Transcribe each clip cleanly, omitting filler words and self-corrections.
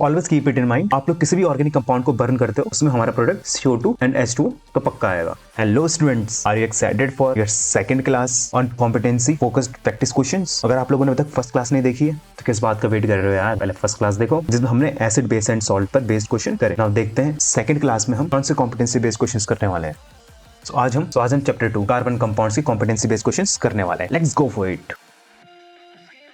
Always keep it in mind, आप लोग किसी भी ऑर्गेनिक कंपाउंड को बर्न करते हो उसमें हमारा प्रोडक्ट CO2 एंड H2O तो पक्का आएगा। Hello students, are you excited for your second class on competency focused practice questions? अगर आप लोगों ने अभी तक फर्स्ट क्लास नहीं देखी है तो किस बात का वेट कर रहे हो यार, पहले फर्स्ट क्लास देखो जिसमें हमने एसिड बेस एंड सॉल्ट पर बेस्ड क्वेश्चन करे। नाउ देखते हैं सेकंड क्लास में हम कौन से कॉम्पिटेंसी बेस्ड क्वेश्चंस करने वाले हैं। आज हम चैप्टर 2 कार्बन कंपाउंड्स की कॉम्पिटेंसी बेस्ड क्वेश्चंस करने वाले हैं। Let's go for it.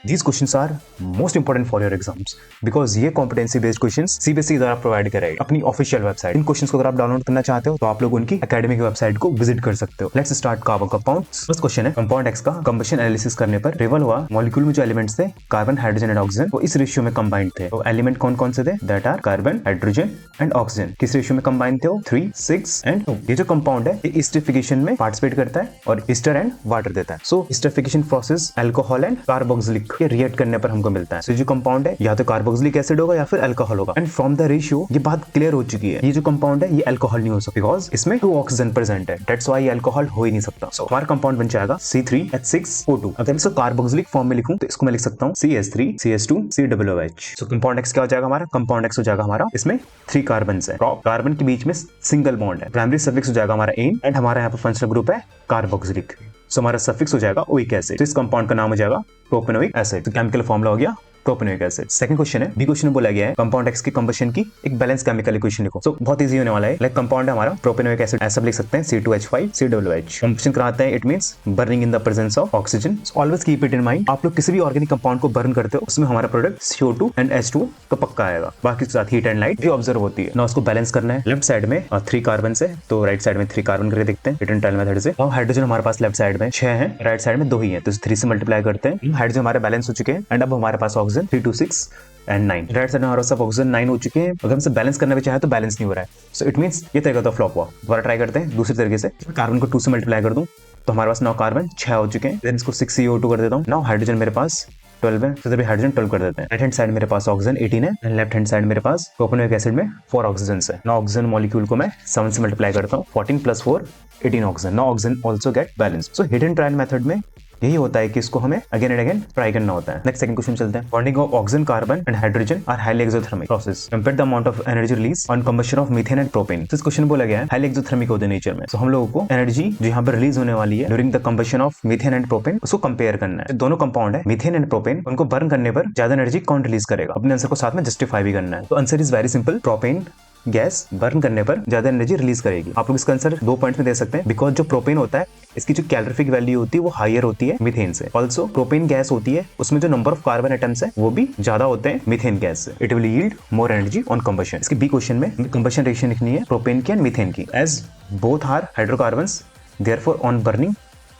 These questions are most important for your exams because ये competency based questions CBSE द्वारा प्रोवाइड करेगी अपनी ऑफिशियल वेबसाइट। इन क्वेश्चंस को अगर आप डाउनलोड करना चाहते हो तो आप लोग उनकी एकेडमी की वेबसाइट को विजिट कर सकते हो। Let's start carbon compounds. First question है, कंपाउंड X का कंबशन एनालिसिस करने पर रिवल हुआ मॉलिक्यूल में जो एलिमेंट्स थे कार्बन, हाइड्रोजन एंड ऑक्सीजन वो इस रेशियो में कंबाइंड थे। तो एलिमेंट कौन कौन से थे? That are carbon, hydrogen and oxygen. किस रेशियो में कंबाइंड थे? 3, 6 एंड 2। ये जो कंपाउंड है ये एस्टरिफिकेशन में पार्टिसिपेट करता है और ईस्टर एंड वाटर देता है। So esterification process alcohol and carboxylic के रिएक्ट करने पर हमको मिलता है। So, जो कंपाउंड है या तो कार्बोक्सिलिक एसिड होगा या फिर अल्कोहल होगा। एंड फ्रॉम द रेशियो ये बात क्लियर हो चुकी है, ये जो कंपाउंड है ये अल्कोहल नहीं हो सकता बिकॉज इसमें 2 ऑक्सीजन प्रेजेंट है। दैट्स व्हाई ये अल्कोहल हो ही नहीं सकता। सो हमारा कंपाउंड बन जाएगा C3H6O2। अगर मैं इसको कार्बोक्सिलिक फॉर्म में लिखूं तो इसको मैं लिख सकता हूं CH3CH2COOH। सो कंपाउंड X क्या हो जाएगा हमारा? कंपाउंड X हो जाएगा हमारा, इसमें 3 कार्बन है, कार्बन के बीच में सिंगल बॉन्ड है। प्राइमरी सफिक्स हो जाएगा हमारा एन एंड हमारा यहाँ पर फंक्शनल ग्रुप है कार्बोक्सिलिक। सो हमारा सफिक्स हो जाएगा ओइक एसिड। तो इस कंपाउंड का नाम हो जाएगा प्रोपेनोइक एसिड। तो केमिकल फॉर्मूला हो गया प्रोपेनोइक एसिड। सेकंड क्वेश्चन है, बी क्वेश्चन में बोला गया है कंपाउंड X की कंबशन की एक बैलेंस केमिकल इक्वेशन लिखो। सो बहुत इजी होने वाला है। लाइक कंपाउंड है हमारा प्रोपेनोइक एसिड, ऐसा लिख सकते हैं C2H5COOH। कंबशन कराते हैं, it means burning in the presence of oxygen. Always keep it in mind, आप लोग किसी भी ऑर्गेनिक कंपाउंड को बर्न करते हो उसमें हमारा प्रोडक्ट CO2 एंड H2O तो पक्का आएगा। बाकी के साथ हीट एंड लाइट भी ऑब्जर्व होती है ना। उसको बैलेंस करना है। लेफ्ट साइड में 3 कार्बन है तो राइट साइड में 3 कार्बन करके देखते हैं रिटर्न टाइल मेथड से। अब हाइड्रोजन हमारे पास लेफ्ट साइड में 6 है, राइट साइड में 2 ही है तो 3 से मल्टीप्लाई करते हैं। हाइड्रोजन हमारे बैलेंस हो चुके हैं एंड अब हमारे पास ऑक्सीजन 3, 2, 6 एंड 9। राइट साइड में हमारे पास ऑक्सीजन 9 हो चुके हैं। अगर हमसे बैलेंस करना भी चाहे तो बैलेंस नहीं हो रहा है। सो इट मींस ये तरीका तो फ्लॉप हुआ। दोबारा ट्राई करते हैं दूसरे तरीके से। कार्बन को 2 से मल्टीप्लाई कर दूं तो हमारे पास 9 कार्बन 6 हो चुके हैं। देन इसको 6CO2 कर देता हूं। नाउ हाइड्रोजन मेरे पास 12 है तो हाइड्रोजन 12 कर देते हैं। राइट हैंड साइड मेरे पास ऑक्सीजन 18 है एंड लेफ्ट हैंड साइड मेरे पास प्रोपेनोइक एसिड में 4 ऑक्सीजन है। नाउ ऑक्सीजन मॉलिक्यूल को मैं 7 से मल्टीप्लाई करता हूं। 14 + 4 18 oxygen. Now oxygen also get balance. So hit and trial method में यही होता है कि इसको हमें अगेन एंड अगेन ट्राई करना होता है। नेक्स्ट सेकंड क्वेश्चन चलते हैं। Bonding of oxygen, carbon and hydrogen are highly exothermic process. Compare the amount of energy release on combustion of methane and propane. तो इस क्वेश्चन बोला गया है हाईली एक्सोथर्मिक होते हैं नेचर में। तो हम लोगों को एनर्जी जो यहाँ पर रिलीज होने वाली है during the combustion of methane and propane उसको कंपेयर करना है। दोनों कंपाउंड है मीथेन एंड प्रोपेन, उनको बर्न करने पर ज्यादा एनर्जी कौन रिलीज करेगा? अपने आंसर को साथ में जस्टिफाई भी करना है। तो answer is very simple, propane gas burn करने पर ज्यादा एनर्जी रिलीज करेगी। आप लोग इसका आंसर 2 पॉइंट्स में दे सकते हैं बिकॉज जो प्रोपेन होता है इसकी जो कैलोरीफिक वैल्यू होती है वो हायर होती है मीथेन से। ऑल्सो प्रोपेन गैस होती है उसमें जो नंबर ऑफ कार्बन एटम्स है वो भी ज्यादा होते हैं मीथेन गैस से। It will yield more energy on combustion. इसके बी क्वेश्चन में कंबशन रेशियो लिखनी है प्रोपेन की एंड मीथेन की। As both are hydrocarbons therefore on burning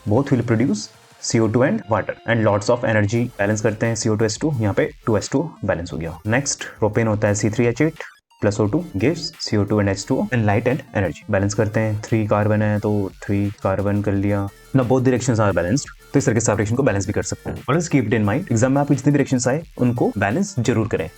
both will produce CO2 and water and lots of energy. Balance करते हैं CO2H2, यहाँ पे 2H2 बैलेंस हो गया। नेक्स्ट प्रोपेन होता है C3H8 + O2 gives CO2 and H2O and light and energy। Balance करते हैं 3 कार्बन है तो 3 कार्बन कर लिया ना। बोथ डायरेक्शंस आर बैलेंस्ड तो इस तरह के रिएक्शन को बैलेंस भी कर सकते हैं। Always keep it in mind, exam में आपको जितने भी रिएक्शंस आए उनको बैलेंस जरूर करें।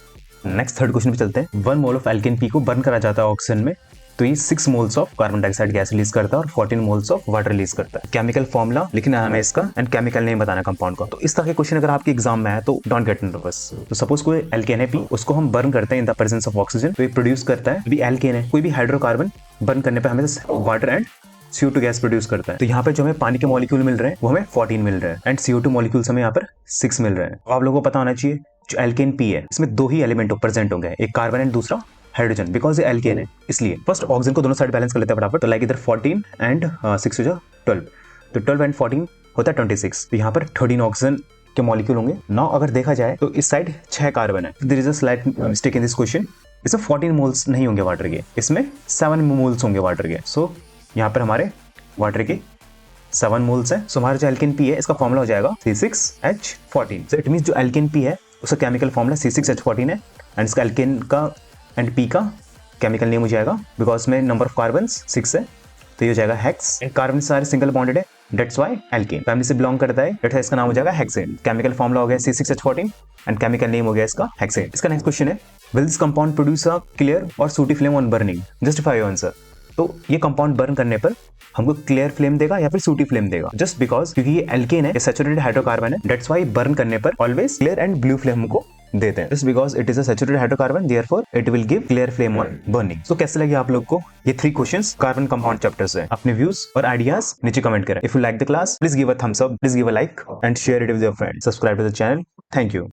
नेक्स्ट थर्ड क्वेश्चन पे चलते हैं। 1 मोल ऑफ एल्केन पी को बर्न करा जाता है ऑक्सीजन में तो ये 6 moles of carbon dioxide gas release करता है और 14 मोल्स ऑफ वाटर रिलीज करता है। केमिकल फॉर्मूला लिखना है हमें इसका एंड केमिकल नेम बताना कंपाउंड का। तो इस तरह के क्वेश्चन अगर आपके एग्जाम में है तो डोंट गेट नर्वस। तो सपोज कोई एल्केन है पी, उसको हम बर्न करते हैं in the presence of oxygen तो ये प्रोड्यूस करता है। अभी एल्केन है, कोई भी हाइड्रोकार्बन बर्न करने पर हमें water and CO2 gas produce करता है। तो यहाँ पे जो हमें पानी के मॉलिक्यूल मिल रहे हैं वो हमें 14 मिल रहे हैं एंड CO2 मॉलिक्यूल्स हमें यहाँ पर 6 मिल रहे हैं। तो आप लोगों को पता होना चाहिए जो एल्केन पी है इसमें 2 ही एलिमेंट प्रेजेंट होंगे, एक कार्बन एंड दूसरा हाइड्रोजन, बिकॉज ये एल्केन है इसलिए। फर्स्ट ऑक्सीजन को दोनों साइड बैलेंस कर लेते हैं फटाफट। तो लाइक इधर 14 एंड 6 हो जाए 12, तो 12 एंड 14 होता है 26। तो यहाँ पर 13 ऑक्सीजन के मॉलिक्यूल होंगे। नाउ अगर देखा जाए तो इस साइड 6 कार्बन है। There is a slight mistake in this question. इसमें 14 मोल्स नहीं होंगे वाटर के, इसमें 7 मोल्स होंगे वाटर के। सो यहाँ पर हमारे वाटर के 7 मोल्स है। सो हमारा जो एल्केन पी है इसका फॉर्मूला हो जाएगा C6H14। सो इट मींस जो एल्केन पी है उसका केमिकल फॉर्मूला C6H14 है एंड इसका एल्केन का एंड पी का केमिकल नेम हो जाएगा बिकॉज में नंबर ऑफ कार्बन 6 है तो ये हो जाएगा हेक्स एंड कार्बन सारे सिंगल बॉन्डेड है, दैट्स व्हाई एल्केन फैमिली से बिलोंग करता है। दैट्स इसका नाम हो जाएगा हेक्सेन। केमिकल फॉर्मूला हो गया C6H14 एंड केमिकल नेम हो गया इसका हेक्सेन। इसका नेक्स्ट क्वेश्चन है, will this compound produce a clear or sooty flame on burning? Justify your answer. तो ये कंपाउंड बर्न करने पर हमको क्लियर फ्लेम देगा या फिर सूटी फ्लेम देगा? जस्ट बिकॉज क्योंकि ये एल्केन है, ये सैचुरेटेड हाइड्रोकार्बन है, दैट्स व्हाई बर्न करने पर always clear and blue flame हमको देते हैं। Just because it is a saturated hydrocarbon, therefore it will give clear flame on burning. So कैसे लगे आप लोग को ये 3 क्वेश्चंस कार्बन कंपाउंड चैप्टर से? अपने व्यूज और आइडियाज नीचे कमेंट करें। If you like the class, please give a thumbs up, please give a like and share it with your friends. Subscribe to the channel. Thank you.